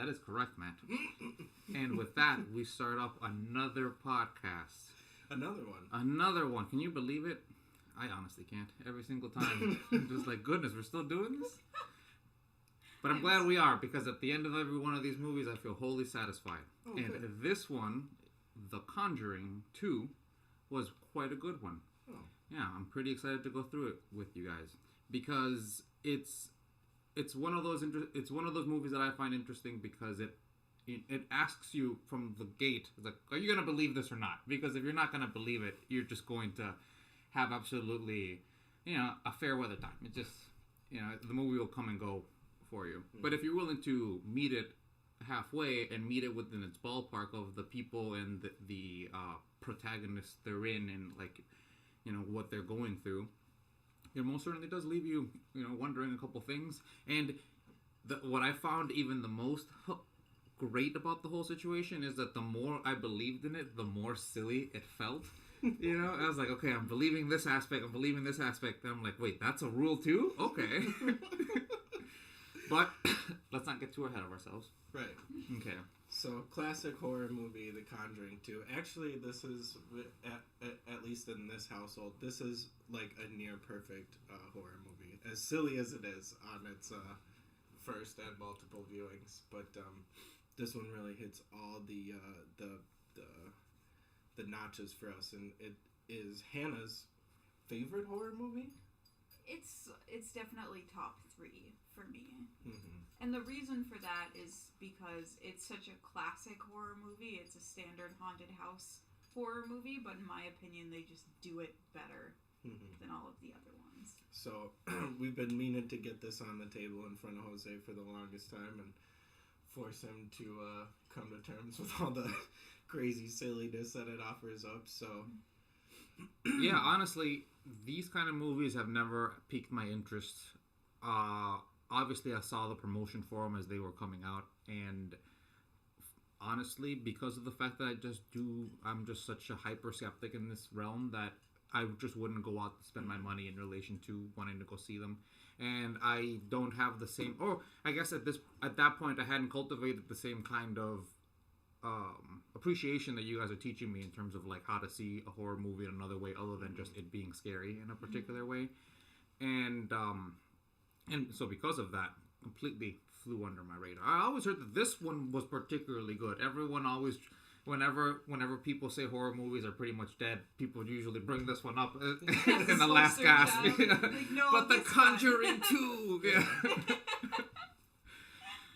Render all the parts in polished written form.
That is correct, Matt. And with that, we start up another podcast. Another one. Can you believe it? I honestly can't. Every single time. I'm just like, goodness, we're still doing this? But I'm glad we are, because at the end of every one of these movies, I feel wholly satisfied. Oh, and good. This one, The Conjuring 2, was quite a good one. Oh. Yeah, I'm pretty excited to go through it with you guys, because it's one of those movies that I find interesting, because it asks you from the gate, it's like, are you going to believe this or not? Because if you're not going to believe it, you're just going to have absolutely, a fair weather time. It just, the movie will come and go for you. Mm-hmm. But if you're willing to meet it halfway and meet it within its ballpark of the people and the protagonists they're in, and like, what they're going through, it most certainly does leave you, wondering a couple things. And what I found even the most great about the whole situation is that the more I believed in it, the more silly it felt. I was like, okay, I'm believing this aspect, and I'm like, wait, that's a rule too? Okay. But let's not get too ahead of ourselves. Right. Okay. So, classic horror movie, The Conjuring 2. Actually, this is, at least in this household, this is like a near perfect horror movie. As silly as it is on its first and multiple viewings. But this one really hits all the notches for us. And it is Hannah's favorite horror movie? It's definitely top 3 for me. Mm-hmm. And the reason for that is because it's such a classic horror movie. It's a standard haunted house horror movie, but in my opinion, they just do it better than all of the other ones. So we've been meaning to get this on the table in front of Jose for the longest time and force him to come to terms with all the crazy silliness that it offers up. So yeah, honestly, these kind of movies have never piqued my interest. Obviously, I saw the promotion for them as they were coming out, and honestly, because of the fact that I'm just such a hyper skeptic in this realm, that I just wouldn't go out to spend my money in relation to wanting to go see them. And I don't have the same, or I guess at that point, I hadn't cultivated the same kind of appreciation that you guys are teaching me in terms of like how to see a horror movie in another way other than just it being scary in a particular way. And so because of that, completely flew under my radar. I always heard that this one was particularly good. Everyone always, whenever people say horror movies are pretty much dead, people usually bring this one up in the last gasp. Like, no, but The Conjuring 2! Yeah.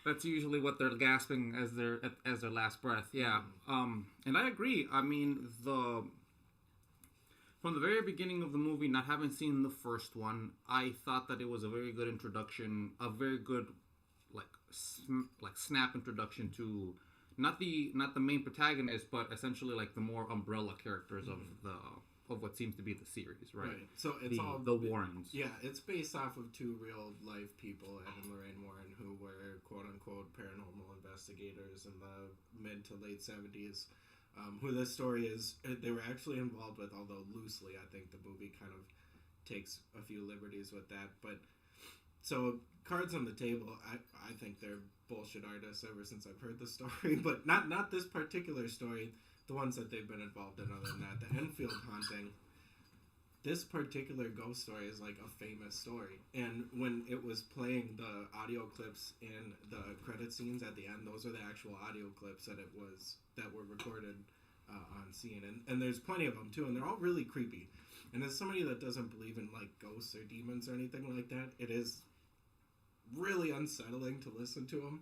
That's usually what they're gasping as their last breath. Yeah. And I agree. I mean, from the very beginning of the movie, not having seen the first one, I thought that it was a very good introduction, a very good snap introduction to not the main protagonist, but essentially like the more umbrella characters of what seems to be the series, right? Right. So it's the Warrens. Yeah, it's based off of 2 real life people, Ed and Lorraine Warren, who were quote unquote paranormal investigators in the mid to late 70s. Who this story is, they were actually involved with, although loosely, I think the movie kind of takes a few liberties with that. But so cards on the table, I think they're bullshit artists ever since I've heard the story, but not this particular story. The ones that they've been involved in, other than that, the Enfield haunting. This particular ghost story is like a famous story, and when it was playing the audio clips in the credit scenes at the end, those are the actual audio clips that were recorded on scene, and there's plenty of them too, and they're all really creepy. And as somebody that doesn't believe in like ghosts or demons or anything like that, it is really unsettling to listen to them.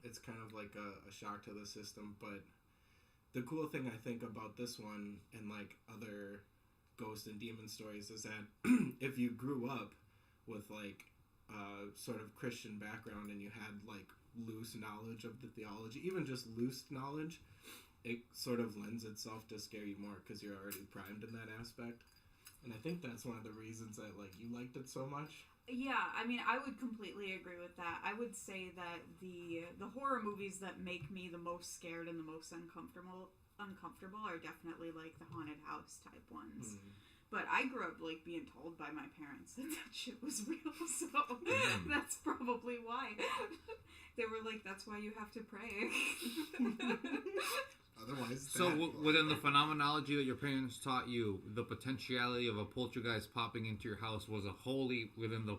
It's kind of like a shock to the system. But the cool thing I think about this one and like other ghost and demon stories is that if you grew up with like sort of Christian background and you had like loose knowledge of the theology, even just loose knowledge, it sort of lends itself to scare you more because you're already primed in that aspect. And I think that's one of the reasons that like you liked it so much. Yeah, I mean, I would completely agree with that. I would say that the horror movies that make me the most scared and the most uncomfortable are definitely like the haunted house type ones. But I grew up like being told by my parents that shit was real, so that's probably why. They were like, that's why you have to pray. Otherwise, so within the phenomenology that your parents taught you, the potentiality of a poltergeist popping into your house was a wholly within the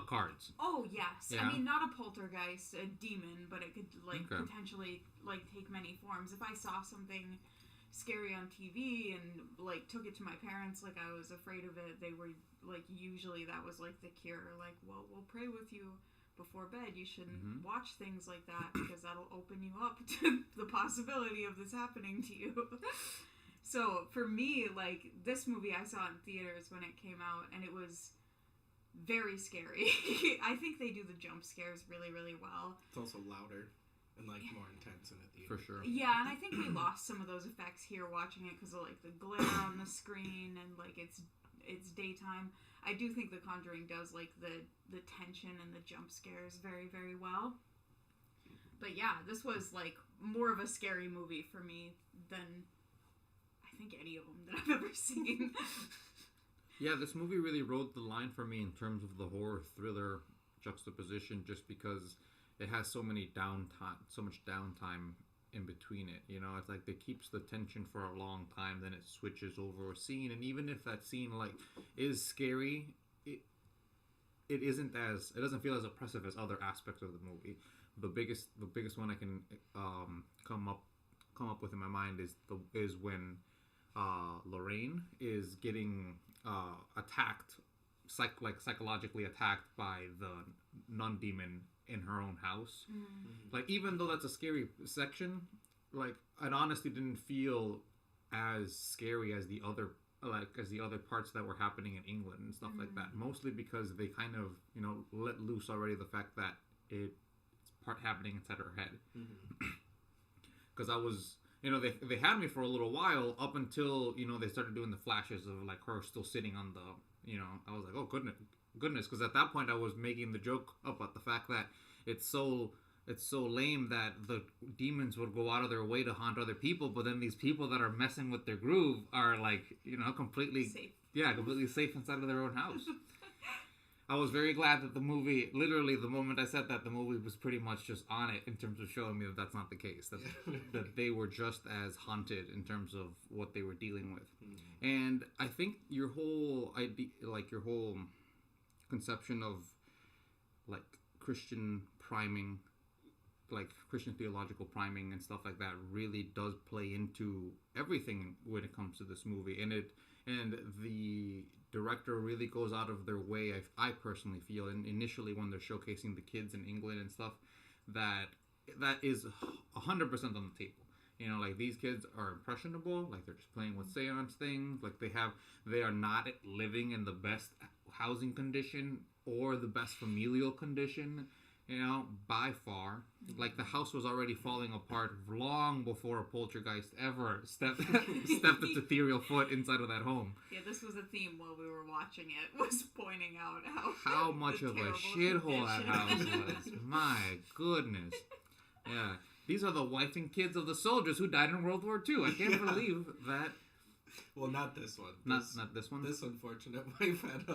cards. Oh yes, Yeah. I mean not a poltergeist, a demon, but it could potentially take many forms. If I saw something scary on TV and took it to my parents, I was afraid of it, they were usually that was the cure. Well, we'll pray with you before bed. You shouldn't watch things like that because that'll open you up to the possibility of this happening to you. So for me, this movie I saw in theaters when it came out, and it was very scary. I think they do the jump scares really, really well. It's also louder and more intense in a theater. For sure. Yeah, and I think we lost some of those effects here watching it because of the glare on the screen and it's daytime. I do think The Conjuring does the tension and the jump scares very, very well. But yeah, this was more of a scary movie for me than I think any of them that I've ever seen. Yeah, this movie really rode the line for me in terms of the horror thriller juxtaposition, just because it has so much downtime in between it. It's it keeps the tension for a long time, then it switches over a scene, and even if that scene is scary, it doesn't feel as oppressive as other aspects of the movie. The biggest one I can come up with in my mind is when Lorraine is getting attacked, psychologically attacked by the nun demon in her own house. Even though that's a scary section, it honestly didn't feel as scary as the other parts that were happening in England and stuff like that, mostly because they kind of let loose already the fact that it's part happening inside her head. Because I was they had me for a little while up until they started doing the flashes of her still sitting on the I was like, oh goodness, because at that point I was making the joke about the fact that it's so lame that the demons would go out of their way to haunt other people, but then these people that are messing with their groove are completely safe. Yeah, completely safe inside of their own house. I was very glad that the movie, literally the moment I said that, the movie was pretty much just on it in terms of showing me that that's not the case, that they were just as haunted in terms of what they were dealing with. And I think your whole idea, your whole conception of Christian priming, Christian theological priming and stuff like that, really does play into everything when it comes to this movie. And the director really goes out of their way, I personally feel, and initially when they're showcasing the kids in England and stuff, that is 100% on the table. These kids are impressionable, they're just playing with seance things, they are not living in the best housing condition or the best familial condition, by far. The house was already falling apart long before a poltergeist ever stepped its ethereal foot inside of that home. Yeah, this was a theme while we were watching it, was pointing out how much of a shithole that house was. My goodness. Yeah. These are the wife and kids of the soldiers who died in World War II. I can't believe that. Well, not this one. Not this one? This unfortunate wife had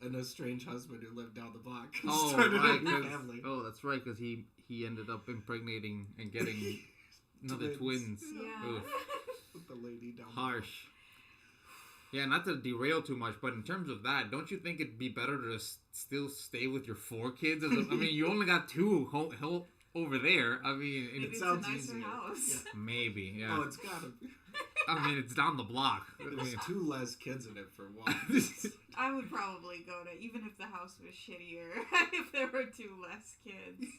an estranged husband who lived down the block. Oh, right. Family. Oh, that's right, because he ended up impregnating and getting another twins. Yeah. With the lady down harsh. Yeah, not to derail too much, but in terms of that, don't you think it'd be better to still stay with your 4 kids? You only got 2 over there. It sounds a nicer easier. house. Yeah. Maybe, yeah. Oh, it's gotta be. It's down the block. There's 2 less kids in it for one. I would probably go to, even if the house was shittier, if there were 2 less kids.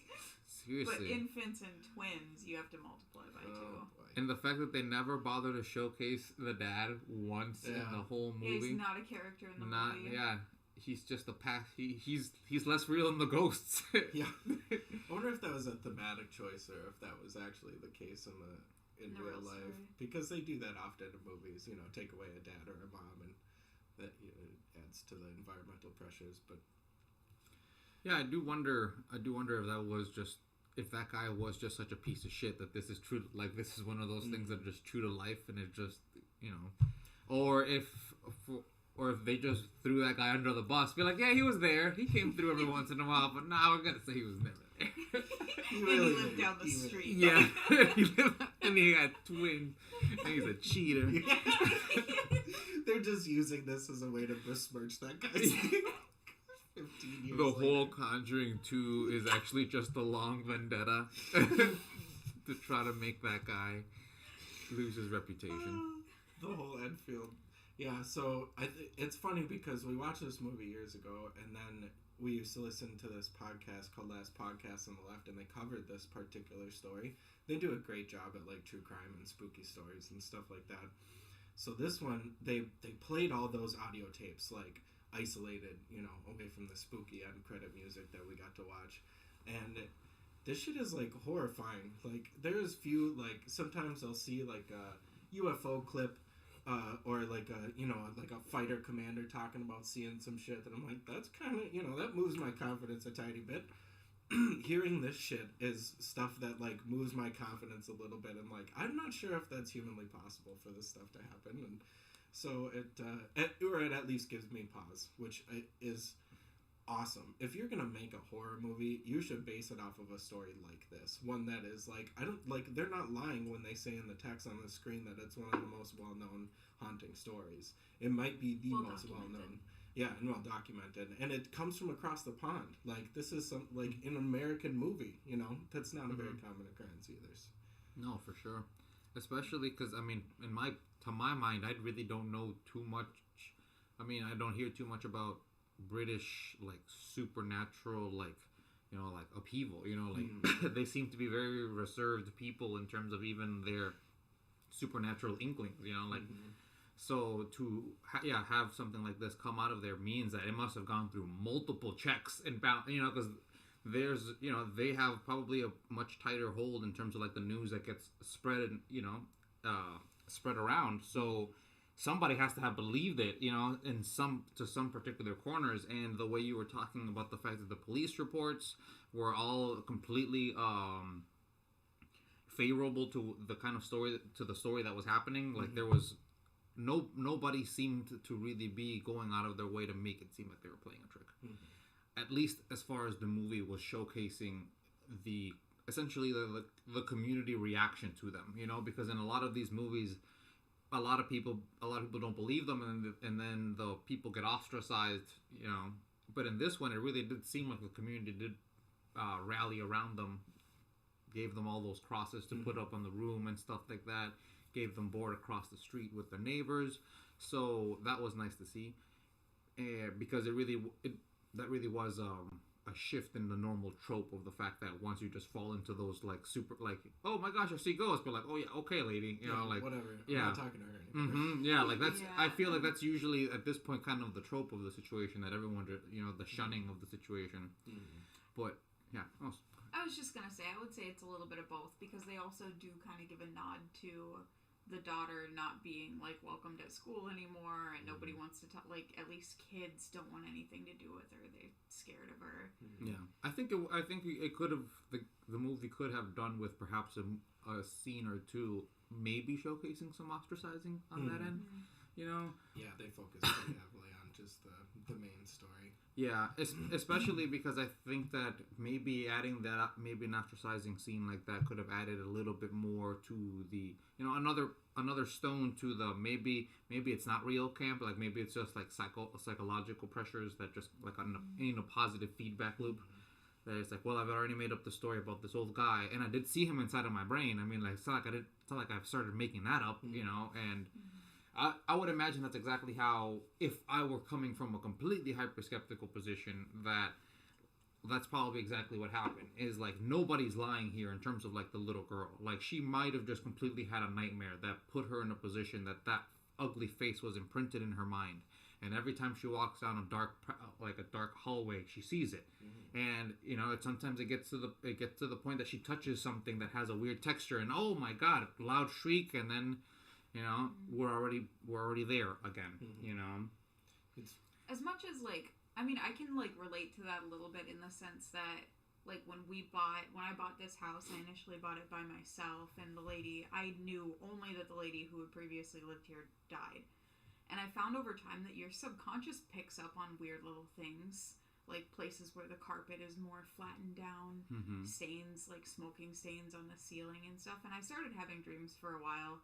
Seriously. But infants and twins, you have to multiply by 2. Boy. And the fact that they never bother to showcase the dad once in the whole movie. Yeah, he's not a character in the movie. Yeah. He's just a pack. He's less real than the ghosts. Yeah. I wonder if that was a thematic choice or if that was actually the case in real life. Story. Because they do that often in movies, take away a dad or a mom, and that adds to the environmental pressures. But yeah, I do wonder if that guy was just such a piece of shit that this is true. This is one of those things that are just true to life, and it just or if or if they just threw that guy under the bus, be like, yeah, he was there. He came through every once in a while, but now we're gonna say he was never there. He lived down the street. Yeah, and he had twins. And he's a cheater. They're just using this as a way to besmirch that guy's name. 15 years The later. whole Conjuring 2 is actually just a long vendetta to try to make that guy lose his reputation. The whole Enfield. Yeah, so it's funny because we watched this movie years ago, and then we used to listen to this podcast called Last Podcast on the Left, and they covered this particular story. They do a great job at like true crime and spooky stories and stuff like that. So this one, they played all those audio tapes, like isolated, away from the spooky end credit music that we got to watch. And this shit is like horrifying. Like there's few, like sometimes I'll see like a UFO clip or like a fighter commander talking about seeing some shit that I'm like, that's kind of, that moves my confidence a tiny bit. Hearing this shit is stuff that like moves my confidence a little bit, and like I'm not sure if that's humanly possible for this stuff to happen, and so it at least gives me pause, which is awesome. If you're gonna make a horror movie, you should base it off of a story like this, one that is like, I don't like, they're not lying when they say in the text on the screen that it's one of the most well-known haunting stories. It might be the most well-known. Yeah, and well documented, and it comes from across the pond. Like this is some like an American movie, that's not a very common occurrence either. No, for sure, especially because I mean, to my mind, I really don't know too much. I mean, I don't hear too much about British like supernatural like upheaval. They seem to be very reserved people in terms of even their supernatural inklings. So to have something like this come out of there means that it must have gone through multiple checks and because there's they have probably a much tighter hold in terms of like the news that gets spread spread around. So somebody has to have believed it, in some particular corners. And the way you were talking about the fact that the police reports were all completely favorable to the kind of story that was happening, like there was. Nobody seemed to really be going out of their way to make it seem like they were playing a trick. At least as far as the movie was showcasing essentially the community reaction to them, because in a lot of these movies, a lot of people don't believe them, and then the people get ostracized, But in this one, it really did seem like the community did rally around them, gave them all those crosses to put up on the room and stuff like that. Gave them board across the street with their neighbors, so that was nice to see, because that really was a shift in the normal trope of the fact that once you just fall into those like super like, oh my gosh, I see ghosts, but like, oh yeah, okay, lady, like whatever, yeah, I'm not talking to her anymore. Yeah, like that's I feel like that's usually at this point kind of the trope of the situation, that everyone the shunning of the situation, but yeah. I was just gonna say, I would say it's a little bit of both, because they also do kind of give a nod to the daughter not being like welcomed at school anymore, and nobody wants to talk. Like at least kids don't want anything to do with her; they're scared of her. Yeah, I think it could have the movie could have done with perhaps a scene or two, maybe showcasing some ostracizing on that end. Yeah, they focus pretty heavily on just the main story. Yeah, especially because I think that maybe adding that, maybe an ostracizing scene like that could have added a little bit more to the, another stone to the maybe it's not real camp, like maybe it's just like psychological pressures that just like in a positive feedback loop. That it's like, well, I've already made up the story about this old guy, and I did see him inside of my brain. I mean, like it's not like I've started making that up, and. I would imagine that's exactly how, if I were coming from a completely hyper-skeptical position, that's probably exactly what happened. Is like, nobody's lying here in terms of like the little girl. Like, she might have just completely had a nightmare that put her in a position that ugly face was imprinted in her mind. And every time she walks down a dark hallway, she sees it. And sometimes it gets to the point that she touches something that has a weird texture, and oh my god, loud shriek, and then. We're already there again. It's as much as like, I mean, I can like relate to that a little bit in the sense that like when I bought this house, I initially bought it by myself, and I knew only that the lady who had previously lived here died, And I found over time that your subconscious picks up on weird little things, like places where the carpet is more flattened down, stains, like smoking stains on the ceiling and stuff. And I started having dreams for a while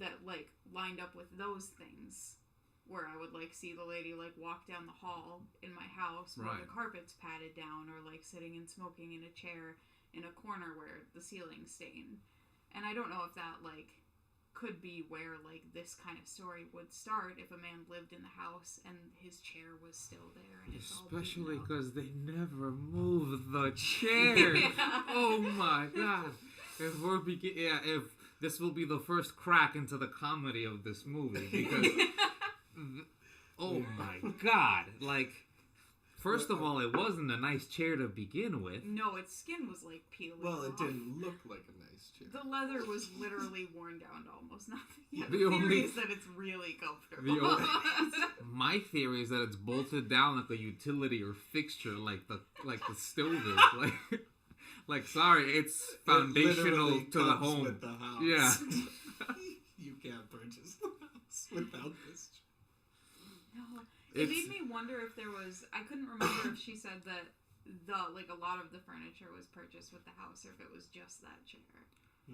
that like lined up with those things, where I would like see the lady like walk down the hall in my house where the carpet's padded down, or like sitting and smoking in a chair in a corner where the ceiling's stained. And I don't know if that like could be where like this kind of story would start if a man lived in the house and his chair was still there. And especially because they never move the chair. Oh my god! If this will be the first crack into the comedy of this movie, because oh my god, like, first of all, it wasn't a nice chair to begin with. No, its skin was like peeling Well, it off. didn't look like a nice chair. The leather was literally worn down to almost nothing. Yeah, the theory is that it's really comfortable. My theory is that it's bolted down like a utility or fixture, like the stove is. Like, sorry, it's foundational to the home. With the house. Yeah. You can't purchase the house without this. No. It made me wonder if there was... I couldn't remember if she said that a lot of the furniture was purchased with the house, or if it was just that chair.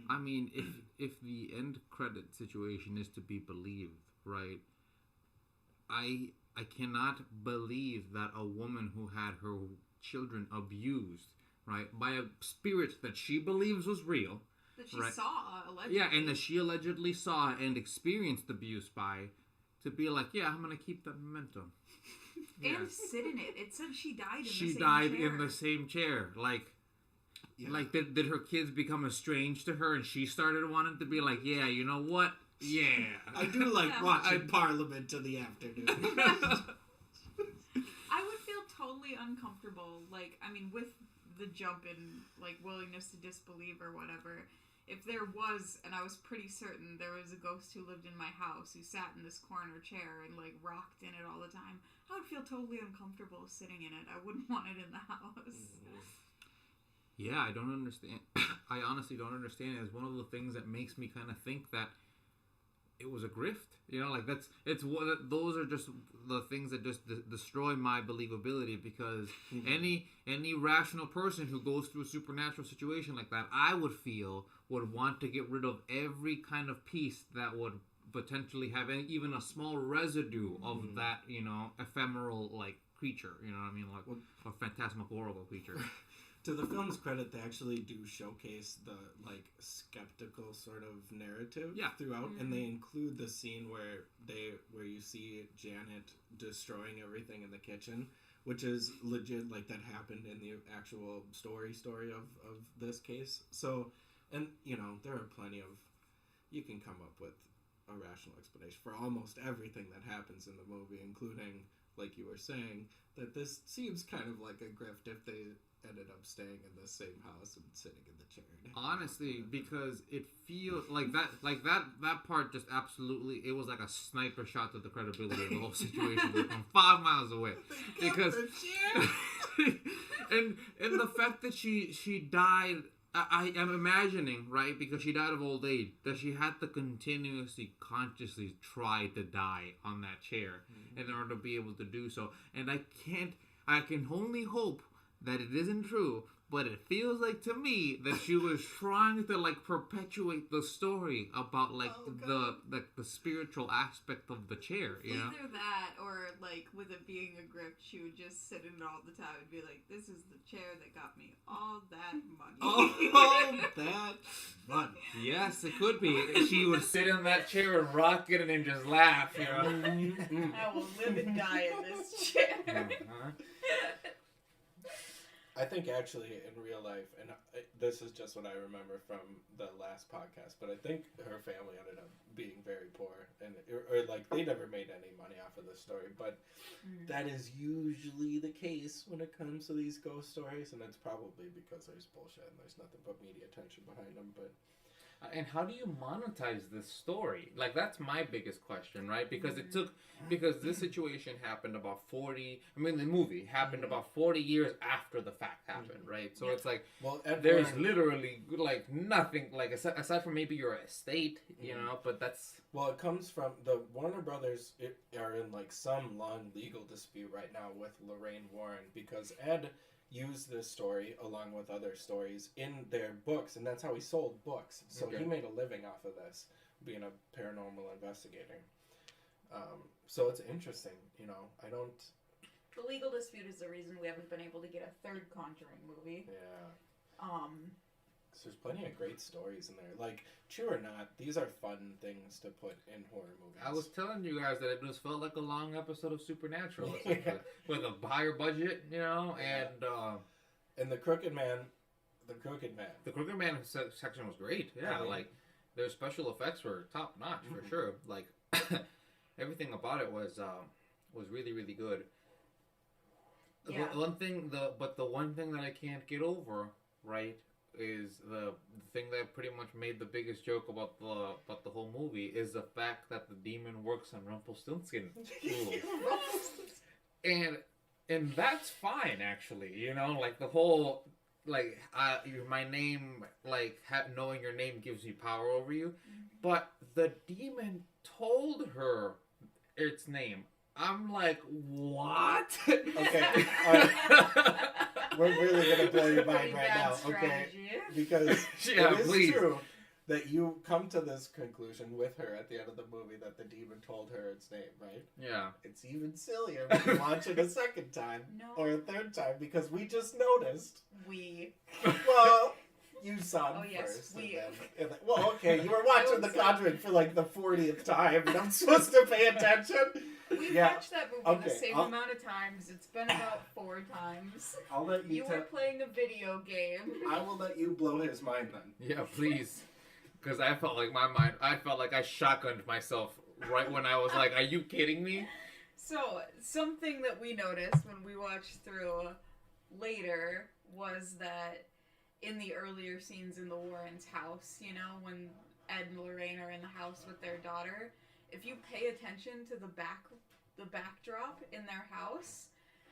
I mean, if the end credit situation is to be believed, right? I cannot believe that a woman who had her children abused, right, by a spirit that she believes was real. That she saw, allegedly. Yeah, and that she allegedly saw and experienced abuse by, to be like, yeah, I'm going to keep that momentum. And sit in it. It said she died in the same chair. She died in the same chair. Like, did her kids become estranged to her and she started wanting to be like, yeah, you know what? Yeah. I do like watching Parliament in the afternoon. I would feel totally uncomfortable, like, I mean, with the jump in, like, willingness to disbelieve or whatever. If there was, and I was pretty certain there was a ghost who lived in my house who sat in this corner chair and, like, rocked in it all the time, I would feel totally uncomfortable sitting in it. I wouldn't want it in the house. Yeah, I don't understand. I honestly don't understand. It's one of the things that makes me kind of think that it was a grift. You know, like those are just the things that just destroy my believability, because any rational person who goes through a supernatural situation like that, I would feel would want to get rid of every kind of piece that would potentially have even a small residue of that, you know, ephemeral like creature. You know what I mean? Like a phantasmagorical creature. To the film's credit, they actually do showcase the, like, skeptical sort of narrative throughout, and they include the scene where you see Janet destroying everything in the kitchen, which is legit, like, that happened in the actual story of this case. So, and, you know, there are plenty of... You can come up with a rational explanation for almost everything that happens in the movie, including, like you were saying, that this seems kind of like a grift if they ended up staying in the same house and sitting in the chair. Honestly, because it feels like that part just absolutely, it was like a sniper shot to the credibility of the whole situation from 5 miles away. Because and the fact that she died, I am imagining, right, because she died of old age, that she had to continuously, consciously try to die on that chair in order to be able to do so. And I can only hope that it isn't true, but it feels like to me that she was trying to like perpetuate the story about like the spiritual aspect of the chair, you know? Either that, or like with it being a grift, she would just sit in it all the time and be like, "This is the chair that got me all that money." All that money. Yes, it could be. She would sit in that chair and rock it and just laugh, you know? I will live and die in this chair. I think actually in real life, and this is just what I remember from the last podcast, but I think her family ended up being very poor, and or like they never made any money off of this story, but that is usually the case when it comes to these ghost stories, and it's probably because there's bullshit and there's nothing but media attention behind them. But And how do you monetize this story? Like, that's my biggest question, right? Because because this situation happened about 40, the movie happened about 40 years after the fact happened, right? So it's like, there's literally, like, nothing, like, aside from maybe your estate, you know, but that's... Well, it comes from, the Warner Brothers are in, like, some long legal dispute right now with Lorraine Warren, because Ed used this story along with other stories in their books, and that's how he sold books. So he made a living off of this, being a paranormal investigator. So it's interesting, you know. The legal dispute is the reason we haven't been able to get a third Conjuring movie. Yeah. So there's plenty of great stories in there. Like, true or not, these are fun things to put in horror movies. I was telling you guys that it just felt like a long episode of Supernatural or something. With a higher budget, you know, and the Crooked Man. The Crooked Man section was great. Yeah, like, their special effects were top notch for sure. Like, everything about it was really, really good. Yeah. The one thing that I can't get over, right, is the thing that pretty much made the biggest joke about the whole movie is the fact that the demon works on Rumpelstiltskin rules. and that's fine, actually, you know, like the whole, like, my name, like, knowing your name gives you power over you, but the demon told her its name. I'm like, what? Okay, we're really gonna blow your mind right now, okay? Because it is true that you come to this conclusion with her at the end of the movie that the demon told her its name, right? Yeah. It's even sillier when you watch it a second time or a third time because we just noticed. Well, you saw it first. And then, well, okay, you were watching The Conjuring for like the 40th time, and I'm supposed to pay attention. We've watched that movie the same amount of times. It's been about 4 times. I'll let you. You were playing a video game. I will let you blow his mind then. Yeah, please. Because I felt like I shotgunned myself right when I was like, "Are you kidding me?" So something that we noticed when we watched through later was that in the earlier scenes in the Warrens' house, you know, when Ed and Lorraine are in the house with their daughter, if you pay attention to the backdrop in their house,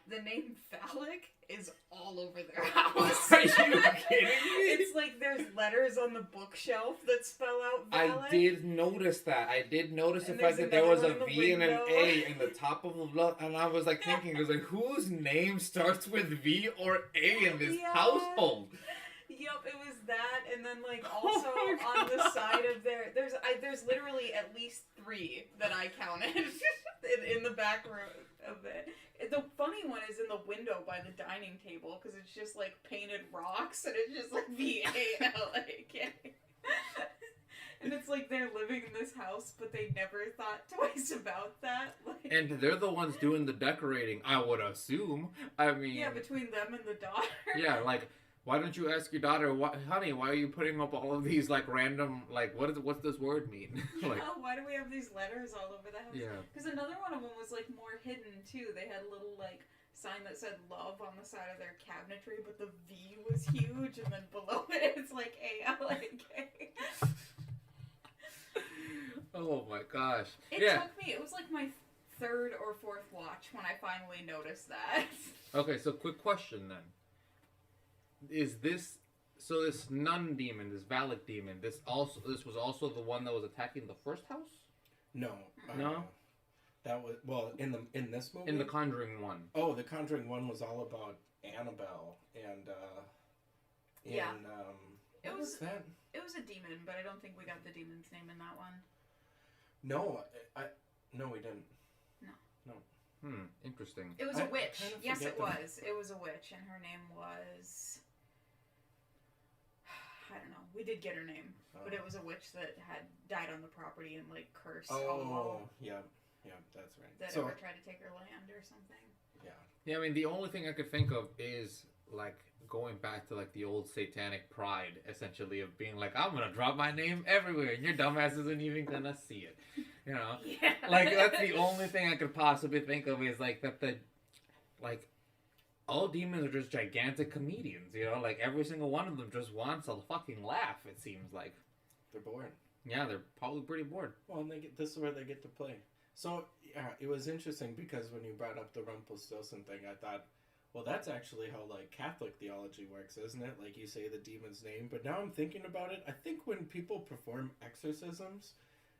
the name phallic is all over their house. Are you kidding me? It's like there's letters on the bookshelf that spell out phallic. I did notice that. I did notice the fact that there was a V and an A in the top of the blood, and I was like thinking, I was like, whose name starts with V or A in this household? Yep, it was that, and then like also on the side of there's literally at least 3 that I counted in the back row of it. The funny one is in the window by the dining table because it's just like painted rocks and it's just like VALAK. And it's like they're living in this house, but they never thought twice about that. Like, and they're the ones doing the decorating, I would assume. I mean, yeah, between them and the daughter. Yeah, like, why don't you ask your daughter, honey, why are you putting up all of these, like, random, like, what's this word mean? Like, why do we have these letters all over the house? Yeah. Because another one of them was, like, more hidden, too. They had a little, like, sign that said love on the side of their cabinetry, but the V was huge, and then below it, it's, like, ALAK. Oh, my gosh. It took me, it was, like, my 3rd or 4th watch when I finally noticed that. Okay, so quick question, then. Is this nun demon, this Valak demon, this was also the one that was attacking the first house? No. No? That was in this movie? In the Conjuring one. Oh, the Conjuring one was all about Annabelle and it was that? It was a demon, but I don't think we got the demon's name in that one. No, no, we didn't. No. Interesting. It was a witch. Yes, it was. It was a witch, and her name was... I don't know. We did get her name, but it was a witch that had died on the property and, like, cursed all yeah, that's right. That ever tried to take her land or something. Yeah, I mean, the only thing I could think of is, like, going back to, like, the old satanic pride, essentially, of being like, I'm gonna drop my name everywhere, and your dumbass isn't even gonna see it. You know? Yeah. Like, that's the only thing I could possibly think of is, like, all demons are just gigantic comedians, you know? Like, every single one of them just wants a fucking laugh, it seems like. They're bored. Yeah, they're probably pretty bored. Well, and this is where they get to play. So, yeah, it was interesting because when you brought up the Rumpelstiltskin thing, I thought, well, that's actually how, like, Catholic theology works, isn't it? Like, you say the demon's name. But now I'm thinking about it, I think when people perform exorcisms,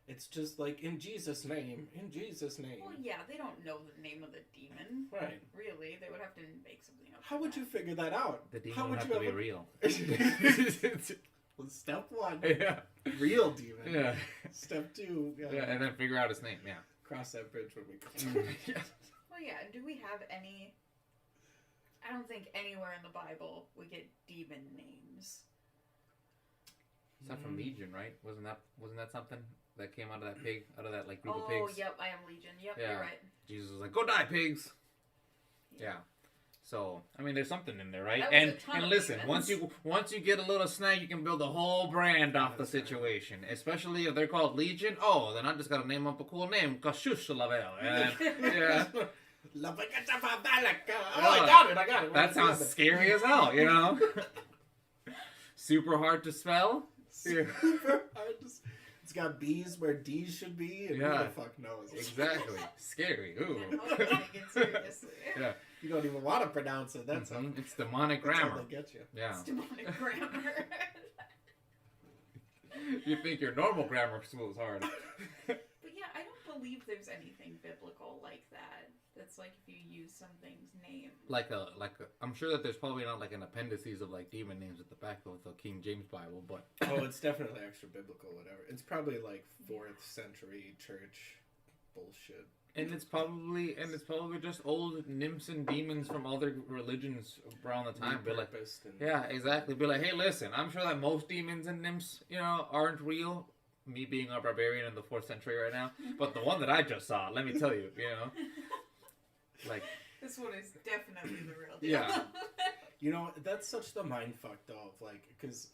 it's just like, in Jesus' name, in Jesus' name. Well, yeah, they don't know the name of the demon. Right. Really, they would have to make something up. How would you figure that out? The demon How would would have you to be real. Well, step 1, Yeah. real demon. Yeah. Step 2, Yeah, and then figure out his name, yeah. Cross that bridge when we come to it. Yeah. Well, yeah, do we have any... I don't think anywhere in the Bible we get demon names. Is that from Legion, right? Wasn't that something that came out of that pig, out of that like group of pigs? Oh, yep, I am Legion. Yep, Yeah. you're right. Jesus was like, "Go die, pigs!" Yeah. So I mean, there's something in there, right? That was And a ton of listen, demons. once you get a little snag, you can build a whole brand off the situation. Especially if they're called Legion. Oh, then I just got to name up a cool name, Kashush Lavel. And yeah. Oh, I got it. That sounds scary as hell, you know? Super hard to spell. Super hard to spell. It's got B's where D's should be, and who the fuck knows? Exactly. Scary. Ooh. Yeah. You don't even want to pronounce it. That's It's demonic grammar. That's how they get you. Yeah. It's demonic grammar. You think your normal grammar school is hard. But yeah, I don't believe there's anything biblical like that. That's like if you use something's name. I'm sure that there's probably not like an appendices of like demon names at the back of the King James Bible, but oh, it's definitely extra biblical, whatever. It's probably like 4th century church bullshit. And it's probably just old nymphs and demons from other religions around the time. Be like, yeah, exactly. Be like, hey, listen, I'm sure that most demons and nymphs, aren't real. Me being a barbarian in the 4th century right now, but the one that I just saw, let me tell you, like this one is definitely the real deal. Yeah. That's such the mind fuck though, like, because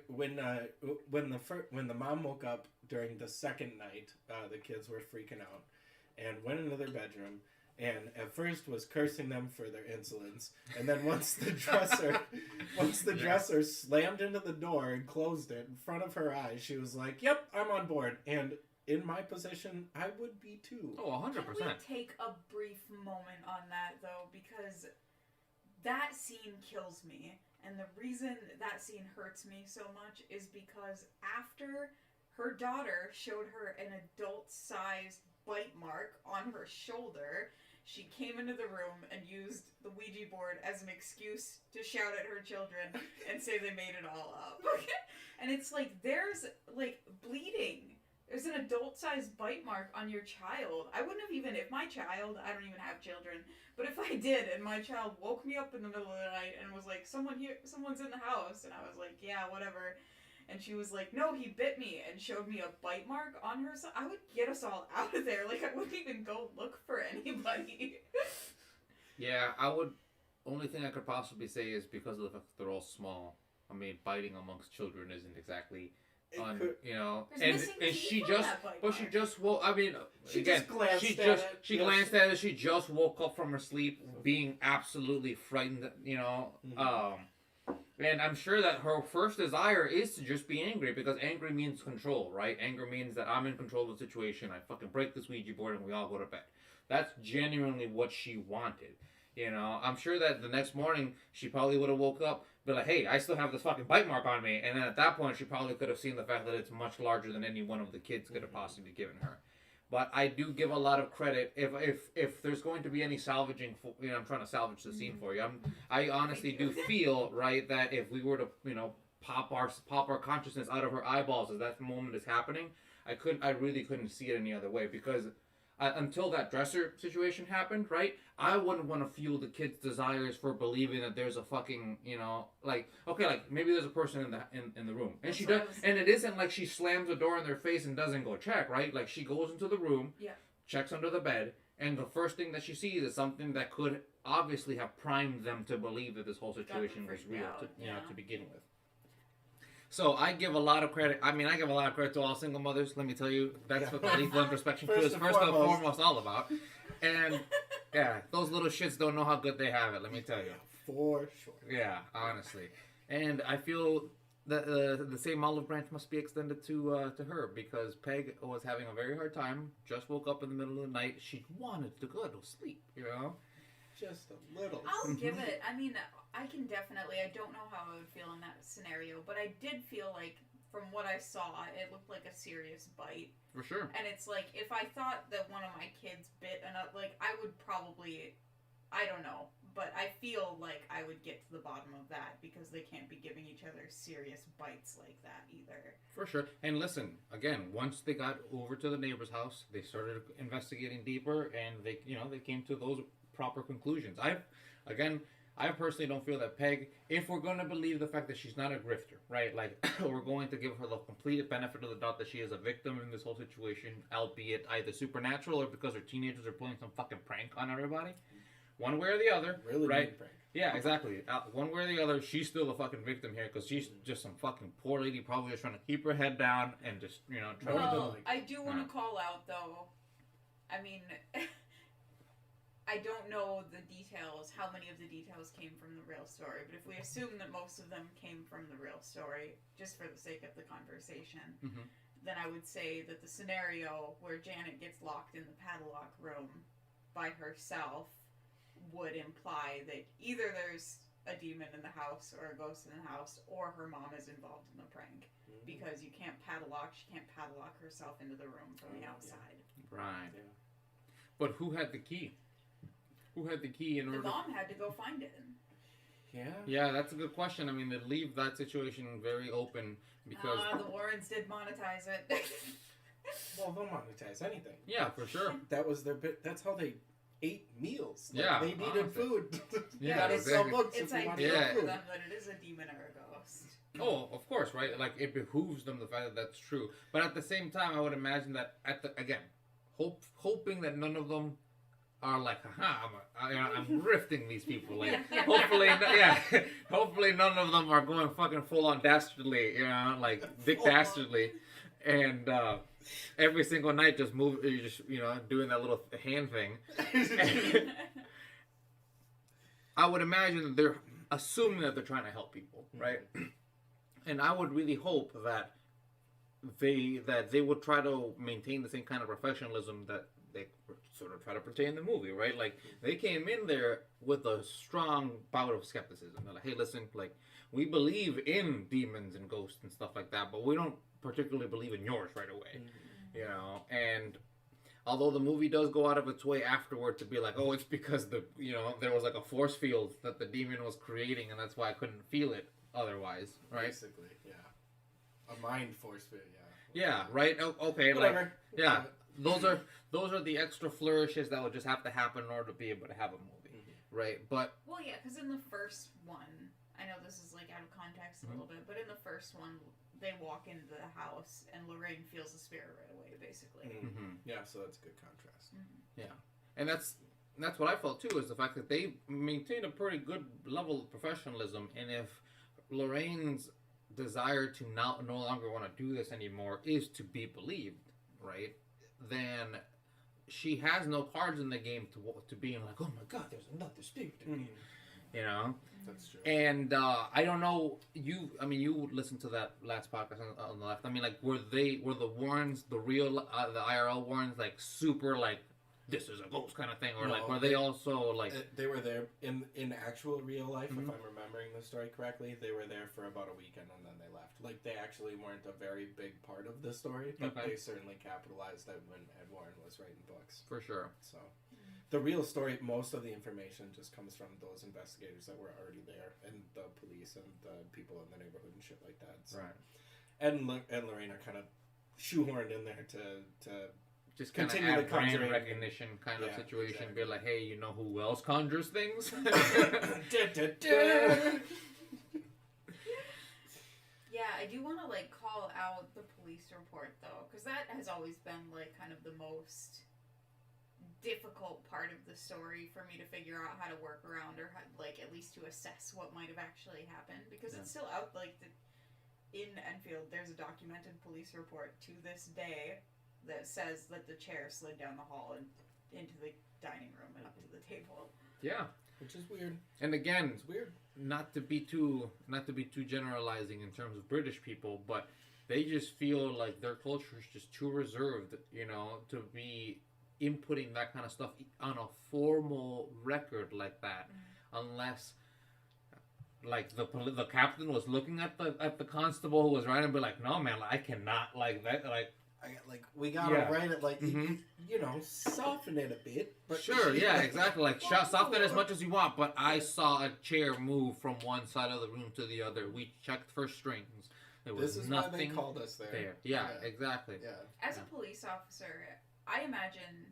when the mom woke up during the second night, the kids were freaking out and went into their bedroom. And at first was cursing them for their insolence, and then once the dresser slammed into the door and closed it in front of her eyes, she was like, "Yep, I'm on board." And in my position, I would be too. Oh, 100%. Can we take a brief moment on that though, because that scene kills me, and the reason that scene hurts me so much is because after her daughter showed her an adult-sized bite mark on her shoulder, she came into the room and used the Ouija board as an excuse to shout at her children and say they made it all up. And it's like, there's like bleeding. There's an adult-sized bite mark on your child. I wouldn't have even, if my child, I don't even have children, but if I did and my child woke me up in the middle of the night and was like, someone's in the house, and I was like, yeah, whatever. And she was like, no, he bit me, and showed me a bite mark on her. So I would get us all out of there. Like, I wouldn't even go look for anybody. Yeah, I would. Only thing I could possibly say is because of the fact that they're all small. I mean, biting amongst children isn't exactly, she just woke. I mean, she glanced at it. She just woke up from her sleep, being absolutely frightened. And I'm sure that her first desire is to just be angry, because angry means control, right? Anger means that I'm in control of the situation. I fucking break this Ouija board and we all go to bed. That's genuinely what she wanted. I'm sure that the next morning she probably would have woke up, be like, hey, I still have this fucking bite mark on me. And then at that point she probably could have seen the fact that it's much larger than any one of the kids could have possibly given her. But I do give a lot of credit if there's going to be any salvaging. I'm trying to salvage the scene for you. I honestly do feel, right, that if we were to pop our consciousness out of her eyeballs as that moment is happening, I really couldn't see it any other way, because until that dresser situation happened, right, I wouldn't want to fuel the kid's desires for believing that there's a fucking, maybe there's a person in the room, and she does, and it isn't like she slams the door in their face and doesn't go check, right? Like, she goes into the room, checks under the bed, and the first thing that she sees is something that could obviously have primed them to believe that this whole situation was real, to begin with. So I give a lot of credit. I give a lot of credit to all single mothers. Let me tell you, that's what the lethal introspection crew is first and foremost all about. And yeah, those little shits don't know how good they have it. Let me tell you. For sure. Yeah, honestly. And I feel the same olive branch must be extended to her, because Peg was having a very hard time. Just woke up in the middle of the night. She wanted to go to sleep, you know. Just a little. I'll give it. I mean, I can definitely. I don't know how I would feel in that scenario, but I did feel like, from what I saw, it looked like a serious bite. For sure. And it's like, if I thought that one of my kids bit another, like, I would probably, I don't know, but I feel like I would get to the bottom of that, because they can't be giving each other serious bites like that either. For sure. And listen, again, once they got over to the neighbor's house, they started investigating deeper, and they came to those proper conclusions. I personally don't feel that Peg, if we're going to believe the fact that she's not a grifter, right? Like, we're going to give her the complete benefit of the doubt that she is a victim in this whole situation, albeit either supernatural or because her teenagers are pulling some fucking prank on everybody. One way or the other, really right? mean prank. Yeah, exactly. One way or the other, she's still the fucking victim here, because she's just some fucking poor lady, probably just trying to keep her head down and just, try Well, to... I do want to call out, though, I mean... I don't know the details, how many of the details came from the real story, but if we assume that most of them came from the real story, just for the sake of the conversation, then I would say that the scenario where Janet gets locked in the padlock room by herself would imply that either there's a demon in the house or a ghost in the house, or her mom is involved in the prank. Because she can't padlock herself into the room from the outside. Yeah. Right. Yeah. But who had the key? Who had the key in order? The mom had to go find it. Yeah. Yeah, that's a good question. I mean, they leave that situation very open because the Warrens did monetize it. Well, they'll monetize anything. Yeah, for sure. That was their bit. That's how they ate meals. Like, yeah, they needed food. Yeah, they sell books. It's ideal for them that it is a demon or a ghost. Oh, of course, right? Like, it behooves them the fact that that's true. But at the same time, I would imagine that hoping that none of them are like, I'm grifting these people. Like, hopefully none of them are going fucking full on dastardly, like Dick Dastardly, and every single night just doing that little hand thing. I would imagine that they're assuming that they're trying to help people, right? And I would really hope that they would try to maintain the same kind of professionalism that they sort of try to portray in the movie, right? Like, they came in there with a strong bout of skepticism. They're like, hey, listen, like, we believe in demons and ghosts and stuff like that, but we don't particularly believe in yours right away, And although the movie does go out of its way afterward to be like, oh, it's because there was like a force field that the demon was creating, and that's why I couldn't feel it otherwise, right? Basically, yeah. A mind force field, yeah. Yeah, right? Okay, whatever. Like, yeah. Those are the extra flourishes that would just have to happen in order to be able to have a movie, right? But well, yeah, because in the first one, I know this is like out of context a little bit, but in the first one, they walk into the house and Lorraine feels the spirit right away, basically. Yeah, so that's a good contrast. Yeah, and that's what I felt too, is the fact that they maintained a pretty good level of professionalism, and if Lorraine's desire to no longer want to do this anymore is to be believed, right? Then she has no cards in the game to being like, oh my god, there's another spirit in me. That's true. And I don't know, you listened to that last podcast on the left. I mean, like, were the Warrens, the real the IRL Warrens, like super like this is a ghost kind of thing, or like were they also like they were there in actual real life? If I'm remembering the story correctly, they were there for about a weekend and then they left. Like, they actually weren't a very big part of the story, but they certainly capitalized that when Ed Warren was writing books. For sure. So the real story, most of the information just comes from those investigators that were already there, and the police and the people in the neighborhood and shit like that. So. Right. Ed and Lorraine are kind of shoehorned in there to just continue the brand recognition kind of situation. Exactly. Be like, hey, you know who else conjures things? Yeah, I do want to like call out the police report though, because that has always been like kind of the most difficult part of the story for me to figure out how to work around, or how, like, at least to assess what might have actually happened, because it's still out. Like, in Enfield, there's a documented police report to this day that says that the chair slid down the hall and into the dining room and up to the table. Yeah. which is weird. And again, it's weird. Not to be too generalizing in terms of British people, but they just feel like their culture is just too reserved, you know, to be inputting that kind of stuff on a formal record like that, unless like the captain was looking at the constable who was writing and be like, no man, I cannot like that, like we gotta write it like you know, soften it a bit. But sure, yeah, exactly. Like soften it as much as you want. But I saw a chair move from one side of the room to the other. We checked for strings. There was this is nothing why they called us there. Yeah, exactly. Yeah. As a police officer, I imagine.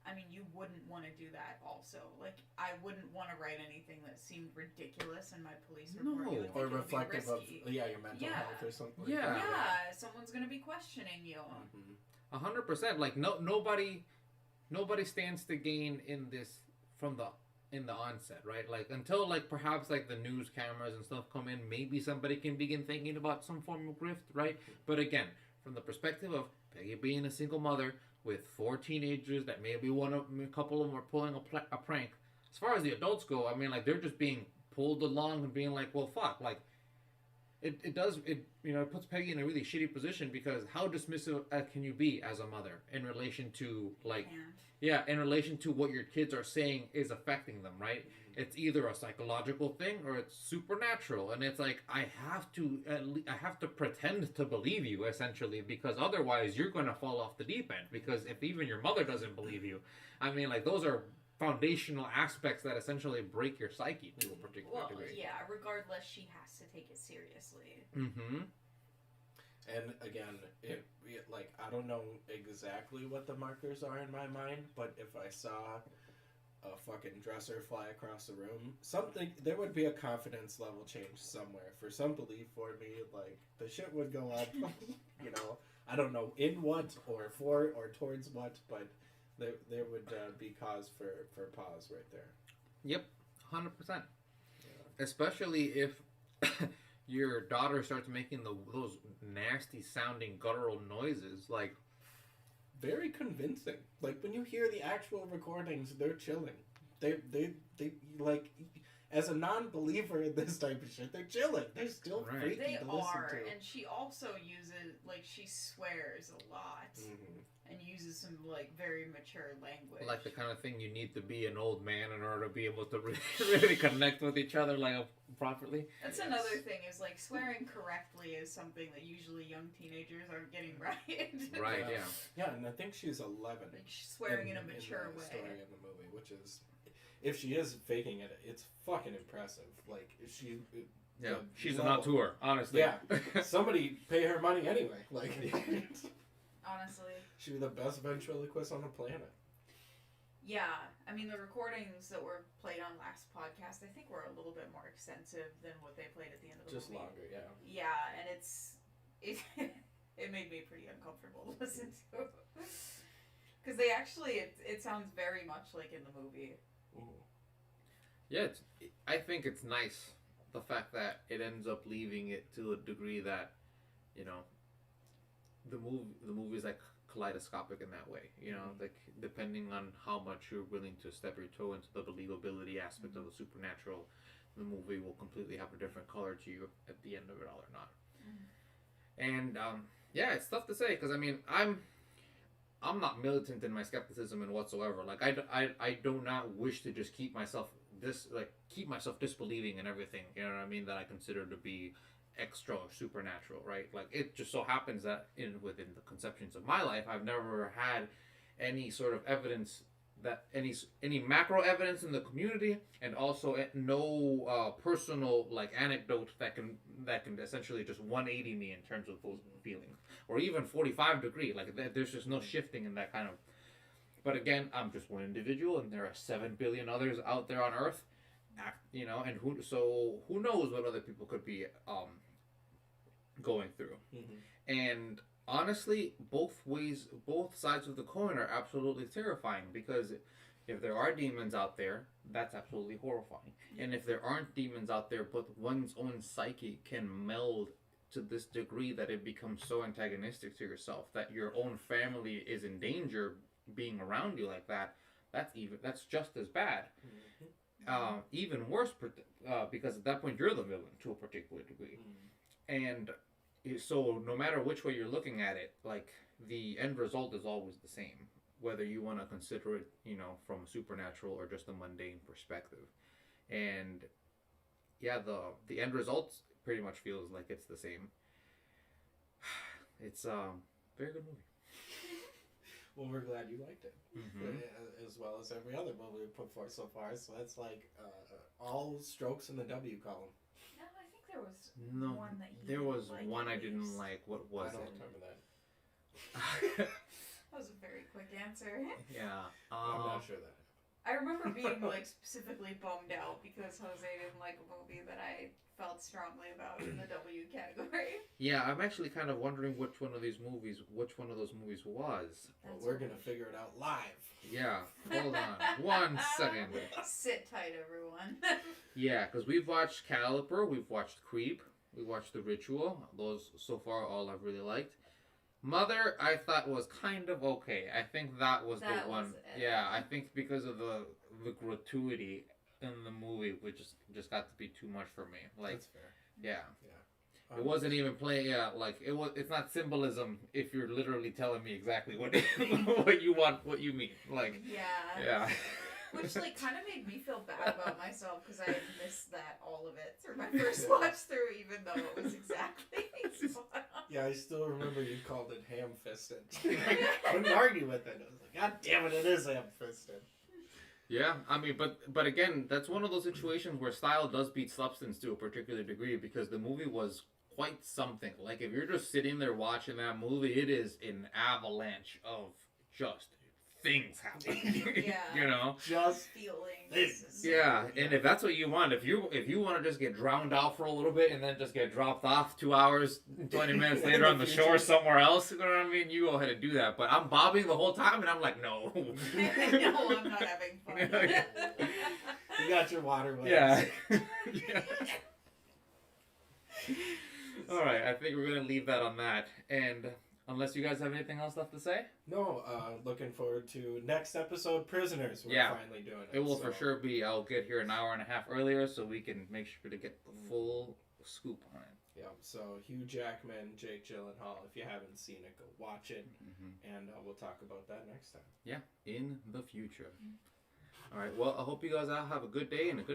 I mean, you wouldn't want to do that also. Like, I wouldn't want to write anything that seemed ridiculous in my police report. No. Or reflective of, your mental health or something like that. Yeah, someone's going to be questioning you. 100%. Like, nobody stands to gain in this in the onset, right? Like, until, like, perhaps, like, the news cameras and stuff come in, maybe somebody can begin thinking about some form of grift, right? But again, from the perspective of Peggy being a single mother with 4 teenagers that maybe a couple of them are pulling a prank. As far as the adults go, I mean, like, they're just being pulled along and being like, well, fuck, like, it puts Peggy in a really shitty position, because how dismissive can you be as a mother in relation to, like, in relation to what your kids are saying is affecting them, right? It's either a psychological thing or it's supernatural, and it's like, I have to pretend to believe you, essentially, because otherwise you're going to fall off the deep end, because if even your mother doesn't believe you, I mean, like, those are foundational aspects that essentially break your psyche to a particular degree. Yeah, regardless, she has to take it seriously. And again, like, I don't know exactly what the markers are in my mind, but if I saw a fucking dresser fly across the room, there would be a confidence level change somewhere. For some belief for me, like, the shit would go up, you know, I don't know in what or for or towards what, but there would be cause for pause right there. Yep, 100%. Yeah. Especially if your daughter starts making those nasty sounding guttural noises, like, very convincing. Like, when you hear the actual recordings, they're chilling. They like, as a non-believer in this type of shit, they're chilling. They're still freaky to listen to. And she also uses, like, she swears a lot. And uses some, like, very mature language. Like the kind of thing you need to be an old man in order to be able to really connect with each other, like, properly. That's another thing, is, like, swearing correctly is something that usually young teenagers aren't getting right. Right, yeah. Yeah, and I think she's 11. Like, she's swearing in a mature way. Story in the movie, which is, if she is faking it, it's fucking impressive. Like, she... Yeah, she's an auteur, honestly. Yeah, somebody pay her money anyway. Like, honestly. She'd be the best ventriloquist on the planet. Yeah, I mean, the recordings that were played on last podcast, I think, were a little bit more extensive than what they played at the end of the movie. Just longer, yeah. Yeah, and it made me pretty uncomfortable to listen to. Because they actually, it sounds very much like in the movie. Ooh. Yeah, I think it's nice, the fact that it ends up leaving it to a degree that, you know, the movie is like kaleidoscopic in that way, you know, like, depending on how much you're willing to step your toe into the believability aspect of the supernatural, the movie will completely have a different color to you at the end of it all or not. And yeah, it's tough to say, because I mean, I'm not militant in my skepticism in whatsoever. Like, I do not wish to just keep myself disbelieving in everything, you know what I mean, that I consider to be extra or supernatural, right? Like, it just so happens that within the conceptions of my life, I've never had any sort of evidence, that any macro evidence in the community, and also no personal, like, anecdote that can essentially just 180 me in terms of those feelings, or even 45 degree. Like, there's just no shifting in that kind of. But again, I'm just one individual, and there are 7 billion others out there on Earth, you know, and who knows what other people could be going through. And honestly, both sides of the coin are absolutely terrifying, because if there are demons out there, that's absolutely horrifying. And if there aren't demons out there, but one's own psyche can meld to this degree that it becomes so antagonistic to yourself that your own family is in danger being around you like that, that's just as bad. even worse because at that point you're the villain to a particular degree. And so no matter which way you're looking at it, like the end result is always the same, whether you want to consider it, from a supernatural or just a mundane perspective. And yeah, the end result pretty much feels like it's the same. It's very good movie. Well, we're glad you liked it, as well as every other movie we've put forth so far. So that's like all strokes in the W column. No, I think there was one that you There was like one I didn't like. What was it? I don't remember that. That was a very quick answer. Yeah. I'm not sure that. I remember being specifically bummed out because Jose didn't like a movie that I felt strongly about in the W category. Yeah, I'm actually kind of wondering which one of those movies was. Well, we're gonna figure it out live. Yeah, hold on 1 second. Sit tight, everyone. Yeah, because we've watched Caliper, we've watched Creep, we watched The Ritual. Those so far all I've really liked. Mother, I thought was kind of okay. I think that was the one. Yeah, I think because of the gratuity in the movie, which just got to be too much for me. Like, that's fair. Yeah. It wasn't even playing. Yeah, like it's not symbolism if you're literally telling me exactly what what you want, what you mean. Like. Yeah. Which kind of made me feel bad about myself because I had missed all of it through my first watch through, even though it was exactly spot on. Yeah, I still remember you called it ham-fisted. I couldn't argue with it. I was like, God damn it is ham-fisted. Yeah, I mean, but again, that's one of those situations where style does beat substance to a particular degree because the movie was quite something. Like, if you're just sitting there watching that movie, it is an avalanche of just things happening. Yeah. Just feelings. Yeah, and if that's what you want, if you want to just get drowned out for a little bit and then just get dropped off 2 hours, 20 minutes later on the shore somewhere else, you know what I mean? You go ahead and do that. But I'm bobbing the whole time and I'm like, no. No, I'm not having fun. You got your water legs. Yeah. Yeah. All right, I think we're going to leave that on that. And unless you guys have anything else left to say? No, looking forward to next episode, Prisoners. We're finally doing it. It will for sure be. I'll get here an hour and a half earlier so we can make sure to get the full scoop on it. Yeah, so Hugh Jackman, Jake Gyllenhaal. If you haven't seen it, go watch it. And we'll talk about that next time. Yeah, in the future. All right, well, I hope you guys all have a good day and a good